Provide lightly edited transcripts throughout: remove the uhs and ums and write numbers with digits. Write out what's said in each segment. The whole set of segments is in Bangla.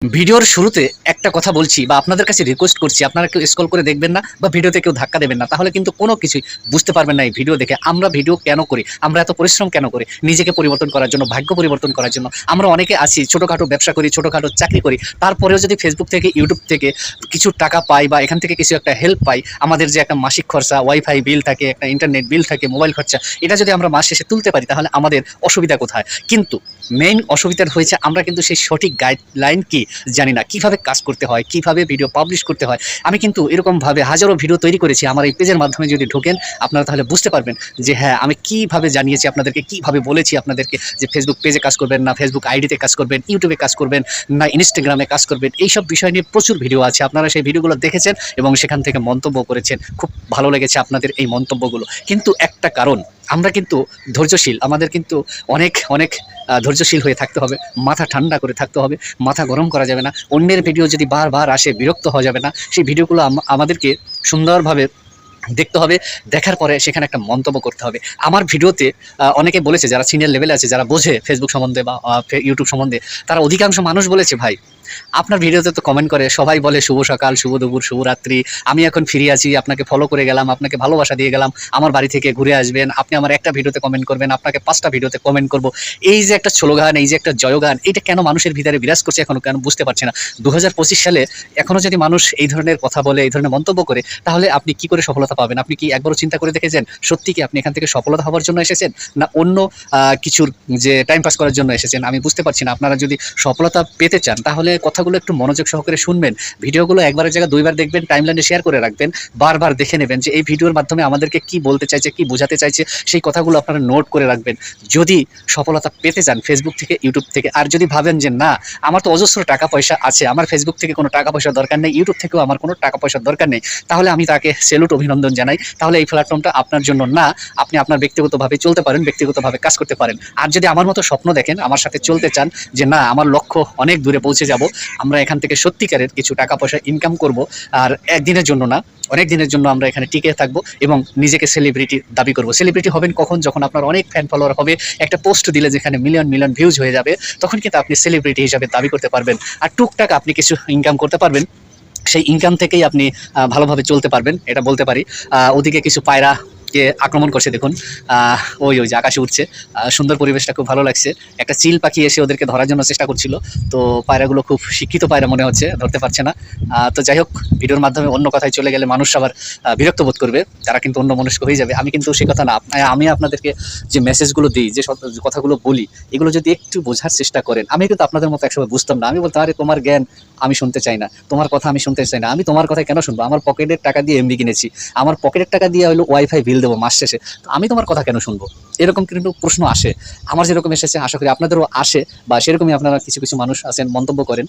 ভিডিওর শুরুতে একটা কথা বলছি বা আপনাদের কাছে রিকোয়েস্ট করছি, আপনারা কেউ স্ক্রল করে দেখবেন না বা ভিডিওতে কেউ ধাক্কা দেবেন না, তাহলে কিন্তু কোনো কিছুই বুঝতে পারবেন না। এই ভিডিও দেখে আমরা ভিডিও কেন করি, আমরা এত পরিশ্রম কেন করি, নিজেকে পরিবর্তন করার জন্য, ভাগ্য পরিবর্তন করার জন্য। আমরা অনেকে আছি ছোটোখাটো ব্যবসা করি, ছোটোখাটো চাকরি করি, তারপরেও যদি ফেসবুক থেকে ইউটিউব থেকে কিছু টাকা পাই বা এখান থেকে কিছু একটা হেল্প পাই, আমাদের যে একটা মাসিক খরচা, ওয়াইফাই বিল থাকে, একটা ইন্টারনেট বিল থাকে, মোবাইল খরচা, এটা যদি আমরা মাস শেষে তুলতে পারি তাহলে আমাদের অসুবিধা কোথায়? কিন্তু মেইন অসুবিধাটা হয়েছে আমরা কিন্তু সেই সঠিক গাইডলাইন কি জানি না, কিভাবে কাজ করতে হয়, কিভাবে ভিডিও পাবলিশ করতে হয়। আমি কিন্তু এরকমভাবে হাজারো ভিডিও তৈরি করেছি আমার এই পেজের মাধ্যমে, যদি ঢোকেন আপনারা তাহলে বুঝতে পারবেন যে হ্যাঁ আমি কিভাবে জানিয়েছি আপনাদেরকে, কিভাবে বলেছি আপনাদেরকে যে ফেসবুক পেজে কাজ করবেন না ফেসবুক আইডিতে কাজ করবেন, ইউটিউবে কাজ করবেন না ইনস্টাগ্রামে কাজ করবেন। এইসব বিষয় নিয়ে প্রচুর ভিডিও আছে, আপনারা সেই ভিডিওগুলো দেখেছেন এবং সেখান থেকে মন্তব্য করেছেন, খুব ভালো লেগেছে আপনাদের এই মন্তব্যগুলো। কিন্তু একটা কারণ, আমরা কিন্তু ধৈর্যশীল, আমাদের কিন্তু অনেক অনেক ধৈর্যশীল হয়ে থাকতে হবে, মাথা ঠান্ডা করে থাকতে হবে, মাথা গরম করা যাবে না। অন্যের ভিডিও যদি বারবার আসে বিরক্ত হওয়া যাবে না, সেই ভিডিওগুলো আমাদেরকে সুন্দরভাবে দেখতে হবে, দেখার পরে সেখানে একটা মন্তব্য করতে হবে। আমার ভিডিওতে অনেকে বলেছে, যারা সিনিয়র লেভেলে আছে, যারা বোঝে ফেসবুক সম্বন্ধে বা ইউটিউব সম্বন্ধে, তারা অধিকাংশ মানুষ বলেছে, ভাই আপনার ভিডিওতে তো কমেন্ট করে সবাই বলে শুভ সকাল, শুভ দুপুর, শুভরাত্রি, আমি এখন ফ্রি আছি, আপনাকে ফলো করে গেলাম, আপনাকে ভালোবাসা দিয়ে গেলাম, আমার বাড়ি থেকে ঘুরে আসবেন, আপনি আমার একটা ভিডিওতে কমেন্ট করবেন, আপনাকে 5টা ভিডিওতে কমেন্ট করব। এই যে একটা স্লোগান, এই যে একটা জয়গান, এটা কেন মানুষের ভিতরে বিরাজ করছে এখনো কেন বুঝতে পারছি না। 2025 সালে এখনো যদি মানুষ এই ধরনের কথা বলে, এই ধরনের মন্তব্য করে, তাহলে আপনি কি করে সফলতা পাবেন? আপনি কি একবারও চিন্তা করে দেখেছেন সত্যি কি আপনি এখান থেকে সফলতা হওয়ার জন্য এসেছেন, না অন্য কিছুর যে টাইম পাস করার জন্য এসেছেন? আমি বুঝতে পারছি না। আপনারা যদি সফলতা পেতে চান তাহলে কথাগুলো একটু মনোযোগ সহকারে শুনবেন, ভিডিওগুলো একবারের জায়গায় দুইবার দেখবেন, টাইমলাইনে শেয়ার করে রাখবেন, বারবার দেখে নেবেন যে এই ভিডিওর মাধ্যমে আমাদেরকে কি বলতে চাইছে, কি বোঝাতে চাইছে, সেই কথাগুলো আপনারা নোট করে রাখবেন। যদি সফলতা পেতে চান ফেসবুক থেকে, ইউটিউব থেকে, আর যদি ভাবেন যে না আমার তো অজস্র টাকা পয়সা আছে, আমার ফেসবুক থেকে কোনো টাকা পয়সার দরকার নেই, ইউটিউব থেকেও আমার কোনো টাকা পয়সার দরকার নেই, তাহলে আমি তাকে সেলুট, অভিনন্দন জানাই। তাহলে এই প্ল্যাটফর্মটা আপনার জন্য না, আপনি আপনার ব্যক্তিগতভাবে চলতে পারেন, ব্যক্তিগতভাবে কাজ করতে পারেন। আর যদি আমার মতো স্বপ্ন দেখেন, আমার সাথে চলতে চান যে না আমার লক্ষ্য অনেক দূরে পৌঁছে যাব, আমরা এখান থেকে সত্যিকারের কিছু টাকা পয়সা ইনকাম করব, আর একদিনের জন্য না অনেক দিনের জন্য আমরা এখানে টিকে থাকবো এবং নিজেকে সেলিব্রিটি দাবি করব। সেলিব্রিটি হবেন কখন? যখন আপনার অনেক ফ্যান ফলোয়ার হবে, একটা পোস্ট দিলে যেখানে মিলিয়ন মিলিয়ন ভিউজ হয়ে যাবে, তখন কিন্তু আপনি সেলিব্রিটি হিসাবে দাবি করতে পারবেন। আর টুকটাক আপনি কিছু ইনকাম করতে পারবেন, সেই ইনকাম থেকেই আপনি ভালোভাবে চলতে পারবেন, এটা বলতে পারি। ওদিকে কিছু পায়রা কে আক্রমণ করছে দেখুন, ওই ওই যে আকাশে উঠছে, সুন্দর পরিবেশটা খুব ভালো লাগছে। একটা চিল পাখি এসে ওদেরকে ধরার জন্য চেষ্টা করছিল, তো পায়রাগুলো খুব শিক্ষিত পায়রা মনে হচ্ছে, ধরতে পারছে না। তো যাই হোক, ভিডিওর মাধ্যমে অন্য কথায় চলে গেলে মানুষ আবার বিরক্ত বোধ করবে, তারা কিন্তু অন্য মনস্ক হয়ে যাবে। আমি কিন্তু সে কথা না, আমি আপনাদেরকে যে মেসেজগুলো দিই, যে কথাগুলো বলি, এগুলো যদি একটু বোঝার চেষ্টা করেন, আমি কিন্তু আপনাদের মতো একসময় বুঝতাম না। আমি বলতাম আরে তোমার জ্ঞান আমি শুনতে চাই না, তোমার কথা আমি শুনতে চাই না, আমি তোমার কথা কেন শুনবো? আমার পকেটের টাকা দিয়ে এমবি কিনেছি, আমার পকেটের টাকা দিয়ে হলো ওয়াইফাই বিল দেবো মাস শেষে, তো আমি তোমার কথা কেন শুনবো? এরকম কিন্তু প্রশ্ন আসে, আমার যেরকম এসেছে আশা করি আপনাদেরও আসে, বা সেরকমই আপনারা কিছু কিছু মানুষ আছেন মন্তব্য করেন।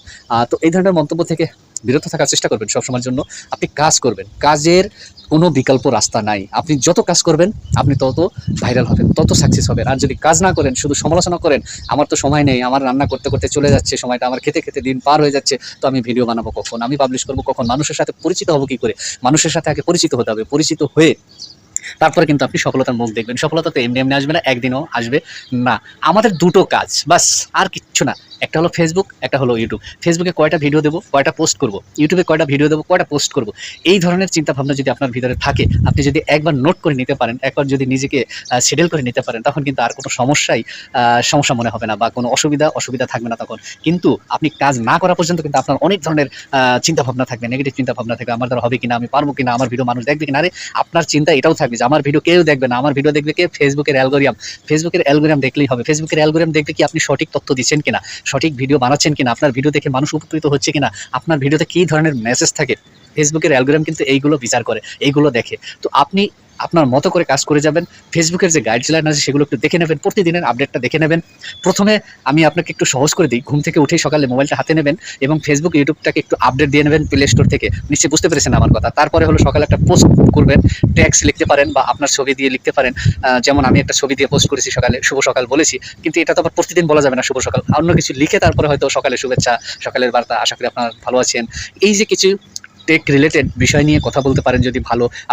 তো এই ধরনের মন্তব্য থেকে বিরত থাকার চেষ্টা করবেন সবসময়ের জন্য। আপনি কাজ করবেন, কাজের কোনো বিকল্প রাস্তা নাই। আপনি যত কাজ করবেন আপনি তত ভাইরাল হবেন, তত সাকসেস হবেন। আর যদি কাজ না করেন, শুধু সমালোচনা করেন, আমার তো সময় নেই, আমার রান্না করতে করতে চলে যাচ্ছে সময়টা, আমার খেতে খেতে দিন পার হয়ে যাচ্ছে, তো আমি ভিডিও বানাবো কখন, আমি পাবলিশ করবো কখন, মানুষের সাথে পরিচিত হবো কি করে? মানুষের সাথে আগে পরিচিত হতে হবে, পরিচিত হয়ে তারপরে কিন্তু আপনি সফলতার মুখ দেখবেন। সফলতা তো এমনি এমনি আসবে না, একদিনও আসবে না। আমাদের দুটো কাজ বাস, আর কিচ্ছু না। একটা হলো ফেসবুক, একটা হলো ইউটিউব। ফেসবুকে কয়টা ভিডিও দেবো, কয়টা পোস্ট করব, ইউটিউবে কয়টা ভিডিও দেবো, কয়টা পোস্ট করব, এই ধরনের চিন্তাভাবনা যদি আপনার ভিতরে থাকে, আপনি যদি একবার নোট করে নিতে পারেন, একবার যদি নিজেকে সেটেল করে নিতে পারেন, তখন কিন্তু আর কোনো সমস্যা মনে হবে না, বা কোনো অসুবিধা থাকবে না তখন। কিন্তু আপনি কাজ না করা পর্যন্ত কিন্তু আপনার অনেক ধরনের চিন্তাভাবনা থাকবে, নেগেটিভ চিন্তাভাবনা থাকবে, আমার দ্বারা হবে কিনা, আমি পারবো কিনা, আমার ভিডিও মানুষ দেখবে কিনা। আরে আপনার চিন্তা এটাও থাকবে যে আমার ভিডিও কেউ দেখবে না, আমার ভিডিও দেখবে কে? ফেসবুকের অ্যালগরিদম দেখলেই হবে। ফেসবুকের অ্যালগরিদম দেখবে কি আপনি সঠিক তথ্য দিচ্ছেন কিনা, সঠিক ভিডিও বানাচ্ছেন কিনা, আপনার ভিডিও দেখে মানুষ উপকৃত হচ্ছে কিনা, আপনার ভিডিওতে কী ধরনের মেসেজ থাকে। ফেসবুকের অ্যালগরিদম কিন্তু এইগুলো বিচার করে, এইগুলো দেখে। তো আপনি আপনার মতো করে কাজ করে যাবেন। ফেসবুকের যে গাইডলাইন আছে সেগুলো একটু দেখে নেবেন, প্রতিদিনের আপডেটটা দেখে নেবেন। প্রথমে আমি আপনাকে একটু সহজ করে দিই, ঘুম থেকে উঠেই সকালে মোবাইলটা হাতে নেবেন এবং ফেসবুক ইউটিউবটাকে একটু আপডেট দিয়ে নেবেন প্লে স্টোর থেকে। নিশ্চয়ই বুঝতে পেরেছেন আমার কথা। তারপরে হলো সকালে একটা পোস্ট করবেন, ট্যাক্স লিখতে পারেন বা আপনার ছবি দিয়ে লিখতে পারেন। যেমন আমি একটা ছবি দিয়ে পোস্ট করেছি সকালে, শুভ সকাল বলেছি, কিন্তু এটা তো আবার প্রতিদিন বলা যাবে না শুভ সকাল, অন্য কিছু লিখে তারপরে হয়তো সকালে শুভেচ্ছা, সকালের বার্তা, আশা করি আপনারা ভালো আছেন। এই যে কিছু টেক রিলেটেড বিষয় নিয়ে কথা বলতে পারেন, যদি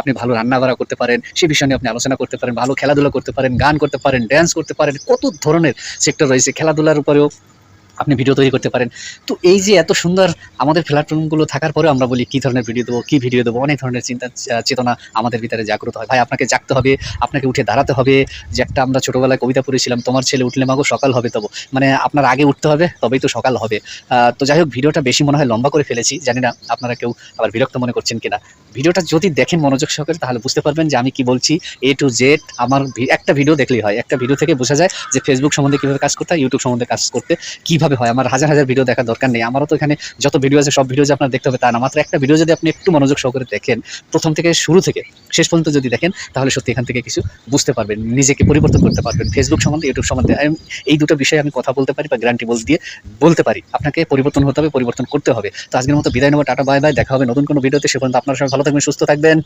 আপনি ভালো রান্না বাড়া করতে পারেন, সেই বিষয় নিয়ে আপনি আলোচনা করতে পারেন, ভালো খেলাধুলা করতে পারেন, গান করতে পারেন, ড্যান্স করতে পারেন, কত ধরনের সেক্টর রয়েছে খেলাধুলার উপরেও। আপনি ভিডিও তৈরি করতে পারেন। তো এই যে এত সুন্দর আমাদের প্ল্যাটফর্মগুলো থাকার পরেও আমরা বলি কী ধরনের ভিডিও দেবো, কী ভিডিও দেবো, অনেক ধরনের চিন্তা চেতনা আমাদের ভিতরে জাগ্রত হয়। ভাই আপনাকে জাগতে হবে, আপনাকে উঠে দাঁড়াতে হবে। যে একটা আমরা ছোটোবেলায় কবিতা পড়েছিলাম, তোমার ছেলে উঠলে মাগো সকাল হবে তবু। মানে আপনার আগে উঠতে হবে, তবেই তো সকাল হবে। তো যাই হোক, ভিডিওটা বেশি মনে হয় লম্বা করে ফেলেছি। জানি না আপনারা কেউ আবার বিরক্ত মনে করছেন কিনা। ভিডিওটা যদি দেখেন মনোযোগ সহকারে তাহলে বুঝতে পারবেন যে আমি কি বলছি। A to Z আমার একটা ভিডিও দেখলেই হয়। একটা ভিডিও থেকে বোঝা যায় যে Facebook সম্বন্ধে কিভাবে কাজ করতে হয়, YouTube সম্বন্ধে কাজ করতে কিভাবে হয়। আমার হাজার হাজার ভিডিও দেখার দরকার নেই। আমারও তো এখানে যত ভিডিও আছে সব ভিডিও যে আপনার দেখতে হবে তা না। মাত্র একটা ভিডিও যদি আপনি একটু মনোযোগ সহকারে দেখেন, প্রথম থেকে শুরু থেকে শেষ পর্যন্ত যদি দেখেন, তাহলে সত্যি এখান থেকে কিছু বুঝতে পারবেন, নিজেকে পরিবর্তন করতে পারবেন। Facebook সম্বন্ধে, YouTube সম্বন্ধে এই দুটো বিষয়ে আমি কথা বলতে পারি বা গ্যারান্টি দিয়ে বলতে পারি। আপনাকে পরিবর্তন হতে হবে, পরিবর্তন করতে হবে। তো আজকের মতো বিদায় নেবো। Tata, bye bye. দেখা হবে নতুন কোনো ভিডিওতে। সে পর্যন্ত আপনারা সবাই ভালো থাকবেন, সুস্থ থাকবেন।